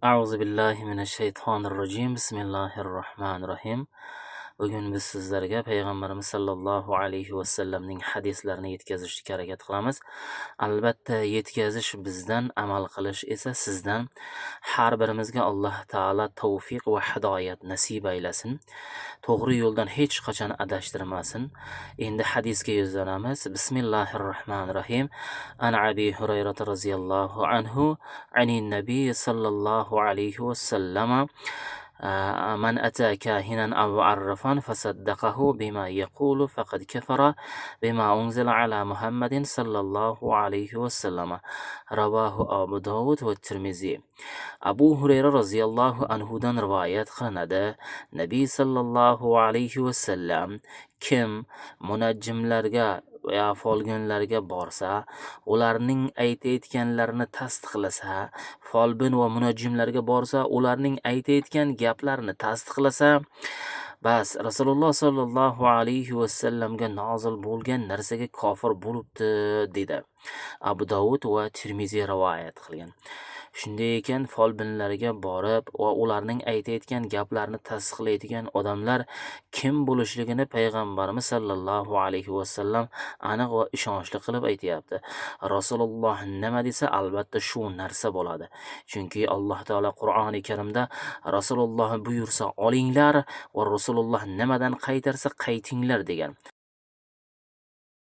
A'udhu billahi minash shaytonir rojim. Bismillahir rohmanir rohim. Bugun biz sizlarga payg'ambarimiz sollallohu alayhi va sallamning hadislarini yetkazishga harakat qilamiz. Albatta, yetkazish bizdan, amal qilish esa sizdan. Har birimizga Alloh taolo tavfiq va hidoyat nasib aylasin. To'g'ri yo'ldan hech qachon adashtirmasin. Endi hadisga yuzlanamiz. Bismillahir-rohmanir-rohim. An Abi Hurayra radhiyallohu anhu, anin nabiy sallallohu alayhi va sallama من أتى كاهنا أو عرفا فصدقه بما يقول فقد كفر بما أنزل على محمد صلى الله عليه وسلم. رواه أبو داود والترمذي. Abu Hurayra roziyallohu anhudan rivoyat qilinadi. Nabiy sallallohu alayhi va sallam kim munajjimlarga va folbinlarga borsa, ularning aytayotganlarini tasdiqlasa, folbin va munajjimlarga borsa, ularning aytayotgan gaplarini tasdiqlasa, bas Rasululloh sallallohu alayhi va sallamga nozil bo'lgan narsaga kofir bo'libdi dedi. Abu Dawud va Tirmiziy rivoyat qilgan. Shunday ekan, folbinlarga borib va ularning aytayotgan gaplarini tasdiqlaydigan odamlar kim bo'lishligini payg'ambarimiz sallallohu alayhi va sallam aniq va ishonchli qilib aytayapti. Rasululloh nima desa, albatta shu narsa bo'ladi. Chunki Alloh taolo Qur'oni Karimda Rasululloh buyursa olinglar va Rasululloh nimadan qaytarsa qaytinglar degan.